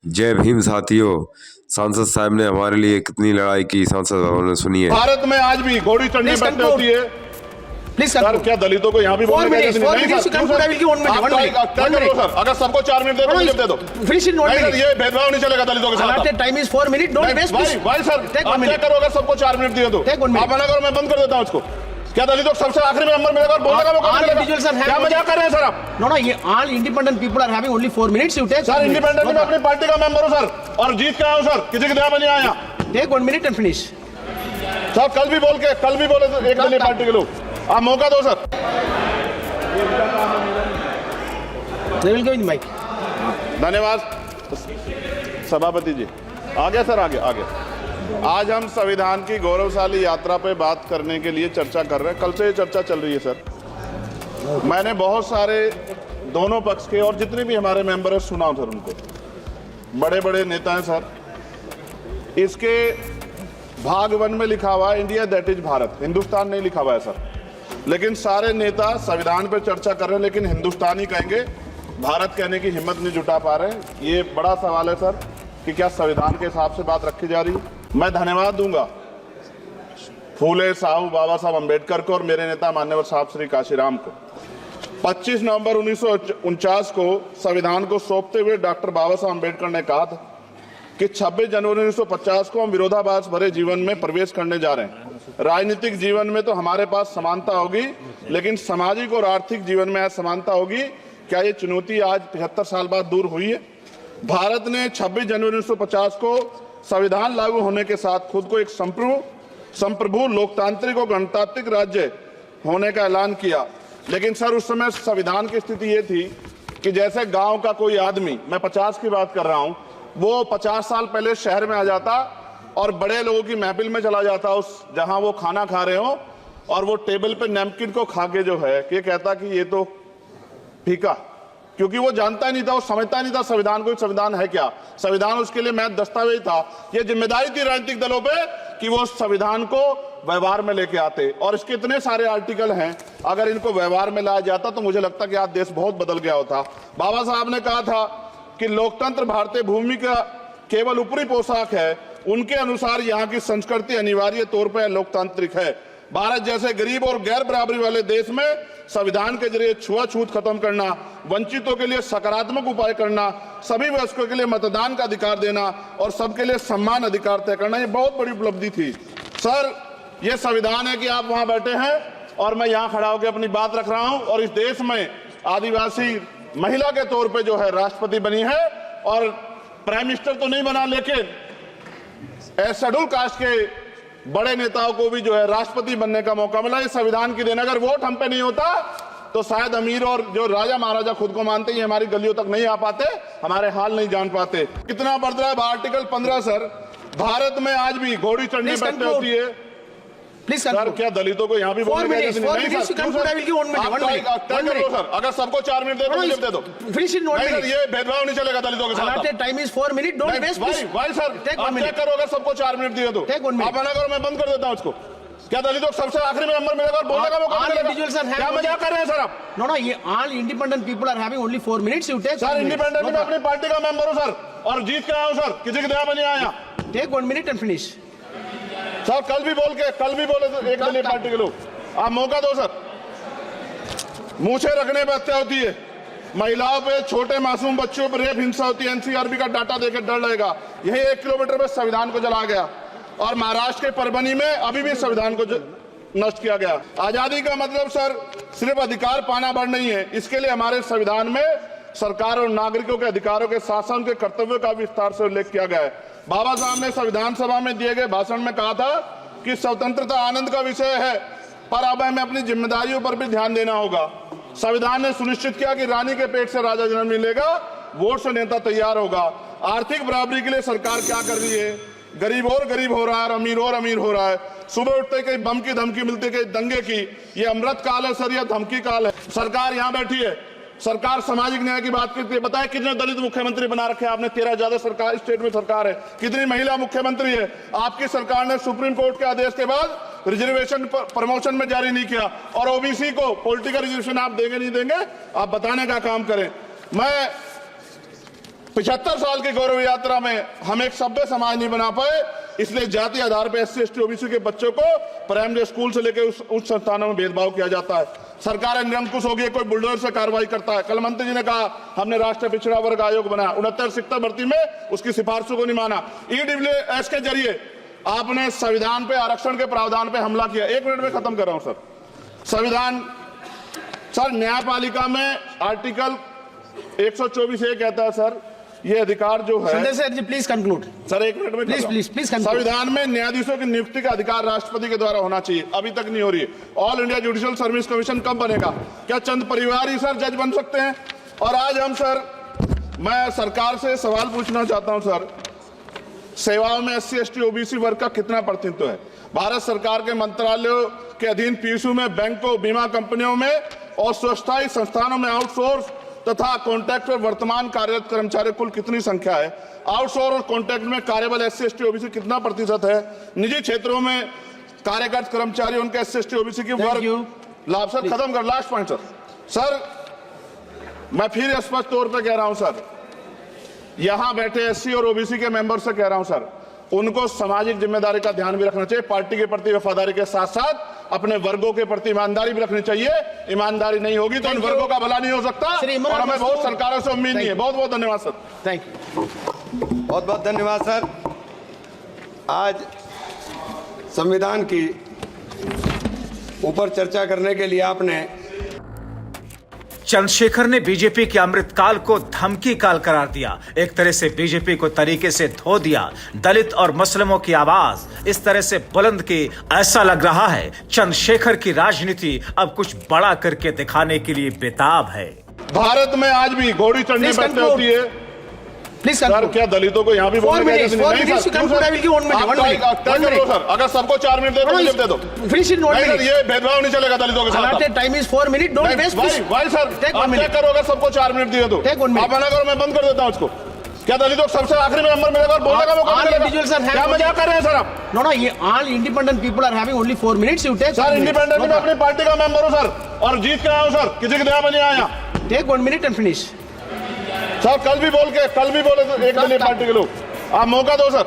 जय भीम साथियों। सांसद साहब ने हमारे लिए कितनी लड़ाई की, सांसद साहब ने सुनिए। भारत में आज भी घोड़ी चढ़ने बैठते होती है। प्लीज सर, क्या दलितों को यहाँ भी बोलने का सर, अगर सबको 4 मिनट दे दो, मुझे दे दो। Finish in 1 minute. ये भेदभाव नहीं चलेगा दलितों के साथ। Time is 4 minute, don't waste. भाई सर, आप क्या करो अगर सबको 4 मिनट दिए तो? आप मना करो, मैं बंद कर देता हूँ इसको। क्या दलितों को सबसे आखिरी में नंबर मिलेगा और बोलने का मौका मिलेगा? क्या मजाक कर रहे हैं सर आप? नो, ये all independent people are having only 4 minutes. You take sir, independent में अपनी पार्टी का मेंबर हूं सर, और जीत के आया हूं सर, किसी के दया में नहीं आया। Take 1 minute and finish. Sir, कल भी बोले तो एक दलीय पार्टी के लोग, आप मौका दो sir. They will go in mic. धन्यवाद सभापति जी। आगे सर, आगे। आज हम संविधान की गौरवशाली यात्रा पे बात करने के लिए चर्चा कर रहे हैं। कल से ये चर्चा चल रही है सर। मैंने बहुत सारे दोनों पक्ष के और जितने भी हमारे मेंबर हैं सुना सर, उनको बड़े बड़े नेता हैं सर। इसके भाग 1 में लिखा हुआ है India that is Bharat, Hindustan नहीं लिखा हुआ है सर। लेकिन सारे नेता संविधान पर चर्चा कर रहे हैं, लेकिन हिंदुस्तान ही कहेंगे, भारत कहने की हिम्मत नहीं जुटा पा रहे हैं। ये बड़ा सवाल है सर कि क्या संविधान के हिसाब से बात रखी जा रही है। मैं धन्यवाद दूंगा फूले साहू बाबा साहब अम्बेडकर को और मेरे नेता मान्यवर साहब श्री काशीराम को। 25 नवंबर 1949 को संविधान को सौंपते हुए डॉक्टर बाबा साहब अम्बेडकर ने कहा था कि 26 जनवरी 1950 को हम विरोधाभास भरे जीवन में प्रवेश करने जा रहे हैं। राजनीतिक जीवन में तो हमारे पास समानता होगी, लेकिन सामाजिक और आर्थिक जीवन में असमानता होगी। क्या ये चुनौती आज 75 साल बाद दूर हुई है? भारत ने 26 जनवरी 1950 को संविधान लागू होने के साथ खुद को एक संप्रभु लोकतांत्रिक और गणतांत्रिक राज्य होने का ऐलान किया। लेकिन सर, उस समय संविधान की स्थिति ये थी कि जैसे गांव का कोई आदमी, मैं 50 की बात कर रहा हूं, वो 50 साल पहले शहर में आ जाता और बड़े लोगों की महफिल में चला जाता, उस जहां वो खाना खा रहे हो, और वो टेबल पे नैपकिन को खा के जो है ये कहता कि ये तो फीका, क्योंकि वो जानता ही नहीं था, वो समझता नहीं था संविधान को। संविधान है क्या? संविधान उसके लिए महज दस्तावेज था। ये जिम्मेदारी थी राजनीतिक दलों पे कि वो संविधान को व्यवहार में लेके आते, और इसके इतने सारे आर्टिकल हैं, अगर इनको व्यवहार में लाया जाता तो मुझे लगता कि आज देश बहुत बदल गया होता। बाबा साहब ने कहा था कि लोकतंत्र भारतीय भूमि का केवल ऊपरी पोशाक है, उनके अनुसार यहाँ की संस्कृति अनिवार्य तौर पर लोकतांत्रिक है। भारत जैसे गरीब और गैर बराबरी वाले देश में संविधान के जरिए छुआछूत खत्म करना, वंचितों के लिए सकारात्मक उपाय करना, सभी वयस्कों के लिए मतदान का अधिकार देना और सबके लिए सम्मान अधिकार तय करना, ये बहुत बड़ी उपलब्धि थी सर। ये संविधान है कि आप वहां बैठे हैं और मैं यहाँ खड़ा होकर अपनी बात रख रहा हूं, और इस देश में आदिवासी महिला के तौर पे जो है राष्ट्रपति बनी है, और प्राइम मिनिस्टर तो नहीं बना, लेकिन शेड्यूल कास्ट के बड़े नेताओं को भी जो है राष्ट्रपति बनने का मौका मिला। इस संविधान की देन, अगर वोट हम पे नहीं होता तो शायद अमीर और जो राजा महाराजा खुद को मानते हैं हमारी गलियों तक नहीं आ पाते, हमारे हाल नहीं जान पाते। कितना बढ़ रहा है आर्टिकल 15 सर। भारत में आज भी घोड़ी चढ़ने बैठते होती है। प्लीज सर, क्या दलितों को यहाँ भी बोलने का सर, अगर सबको 4 मिनट दे दो, मुझे दे दो। Finish in 1 minute. ये भेदभाव नहीं चलेगा दलितों के साथ। Time is 4 minute, don't waste. भाई सर, आप क्या करो अगर सबको 4 मिनट दिए तो? आप मना करो, मैं बंद कर देता हूँ इसको। क्या दलितों को सबसे आखिरी में नंबर मिलेगा और बोलने का मौका मिलेगा? क्या मजाक कर रहे हैं सर आप? नो, ये all independent people are having only 4 minutes. You take sir, independent में अपनी पार्टी का मेंबर हूं सर, और जीत के आया हूं सर, किसी की दया में नहीं आया। Take 1 minute and finish. Sir, कल भी बोले तो एक दलीय पार्टी के लोग, आप मौका दो सर। मूछे रखने पर हत्या होती है, महिलाओं पे, छोटे मासूम बच्चों पर रेप हिंसा होती है। एनसीआरबी का डाटा देकर डर लगेगा। यही 1 किलोमीटर में संविधान को जला गया, और महाराष्ट्र के परभनी में अभी भी संविधान को नष्ट किया गया। आजादी का मतलब सर सिर्फ अधिकार पाना बढ़ नहीं है, इसके लिए हमारे संविधान में सरकार और नागरिकों के अधिकारों के साथ साथ उनके कर्तव्यों का विस्तार से उल्लेख किया गया है। बाबा साहब ने संविधान सभा में दिए गए भाषण में कहा था कि स्वतंत्रता आनंद का विषय है, पर अब हमें अपनी जिम्मेदारियों पर भी ध्यान देना होगा। संविधान ने सुनिश्चित किया कि रानी के पेट से राजा जन्म नहीं लेगा, वोट से नेता तैयार होगा। आर्थिक बराबरी के लिए सरकार क्या कर रही है? गरीब और गरीब हो रहा है, अमीर और अमीर हो रहा है। सुबह उठते कहीं बम की धमकी मिलती, कहीं दंगे की। ये अमृत काल है सर, यह धमकी काल है। सरकार यहाँ बैठी है, सरकार सामाजिक न्याय की बात करती है। बताए कितने दलित मुख्यमंत्री बना रखे हैं आपने? 13 ज्यादा सरकार स्टेट में सरकार है। कितनी महिला मुख्यमंत्री है? आपकी सरकार ने सुप्रीम कोर्ट के आदेश के बाद रिजर्वेशन प्रमोशन में जारी नहीं किया, और ओबीसी को पॉलिटिकल रिजर्वेशन आप देंगे नहीं देंगे, आप बताने का काम करें। मैं 75 साल की गौरव यात्रा में हम एक सभ्य समाज नहीं बना पाए, इसलिए जाति आधार पर SC ST OBC के बच्चों को प्राइमरी स्कूल से लेकर उच्च संस्थानों में भेदभाव किया जाता है। सरकार निरंकुश हो गई, कोई बुलडोजर से कार्रवाई करता है। कल मंत्री जी ने कहा हमने राष्ट्रीय पिछड़ा वर्ग आयोग बनाया, 69 शिक्षक भर्ती में उसकी सिफारिशों को नहीं माना। EWS के जरिए आपने संविधान पे आरक्षण के प्रावधान पे हमला किया। 1 मिनट में खत्म कर रहा हूं सर। संविधान सर न्यायपालिका में आर्टिकल 124 ये कहता है सर, ये अधिकार जो है Sunday sir, please conclude. Sir 1 minute में Please conclude. संविधान में न्यायाधीशों की नियुक्ति का अधिकार राष्ट्रपति के द्वारा होना चाहिए, अभी तक नहीं हो रही है। All India judicial service commission कब बनेगा? क्या चंद परिवार ही सर जज बन सकते हैं? और आज हम सर, मैं सरकार से सवाल पूछना चाहता हूं सर, सेवाओं में SC ST OBC वर्ग का कितना प्रतिनिधित्व है? भारत सरकार के मंत्रालयों के अधीन PSU में, बैंकों, बीमा कंपनियों में और स्वशासी संस्थानों में आउटसोर्स तथा कॉन्ट्रैक्ट पर वर्तमान कार्यरत कर्मचारी कुल कितनी संख्या है? आउटसोर्स और कॉन्ट्रैक्ट में कार्यबल SC ST OBC कितना प्रतिशत है? निजी क्षेत्रों में कार्यरत कर्मचारी उनके SC ST OBC की वर्ग लाभ। सर खत्म कर, लास्ट पॉइंट सर मैं फिर स्पष्ट तौर पर कह रहा हूं सर, यहां बैठे SC और OBC के मेंबर से कह रहा हूं सर, उनको सामाजिक जिम्मेदारी का ध्यान भी रखना चाहिए। पार्टी के प्रति वफादारी के साथ साथ अपने वर्गों के प्रति ईमानदारी भी रखनी चाहिए। ईमानदारी नहीं होगी तो इन वर्गों का भला नहीं हो सकता और हमें बहुत सरकारों से उम्मीद नहीं है। बहुत बहुत धन्यवाद सर। Thank you. बहुत बहुत धन्यवाद सर। आज संविधान की ऊपर चर्चा करने के लिए आपने चंद्रशेखर ने बीजेपी के अमृतकाल को धमकी काल करार दिया। एक तरह से बीजेपी को तरीके से धो दिया। दलित और मुस्लिमों की आवाज इस तरह से बुलंद की, ऐसा लग रहा है चंद्रशेखर की राजनीति अब कुछ बड़ा करके दिखाने के लिए बेताब है। भारत में आज भी घोड़ी चढ़नी बैठती होती है। Please sir conclude. क्या दलितों को यहाँ भी 4 minutes. 4 minutes to conclude. I will give 1 minute. 1 minute. तय कर लो सर, अगर सबको 4 मिनट दे दो, मुझे दे दो। Finish in 1 नहीं सर, minute. ये भेदभाव नहीं चलेगा दलितों के साथ। Allotted time is 4 minutes. Don't waste. भाई सर, Take 1 आप तय minute. करो, अगर सबको 4 मिनट दिए तो Take 1 minute. आप मना करो, मैं बंद कर देता हूँ उसको। क्या दलितों को सबसे आखिरी में नंबर मिलेगा और बोलने का मौका All मिलेगा? individuals are having क्या मजाक कर रहे हैं सर आप? No, no. All independent people are having only 4 minutes. You take. Sir 1 minute. Independent में अपनी पार्टी का मेंबर हूँ सर, और जीत के आया हूँ सर, किसी के दया में नहीं आया। Take 1 minute and finish. Sir कल भी बोले तो एक दिन पार्टी के लोग, आप मौका दो सर।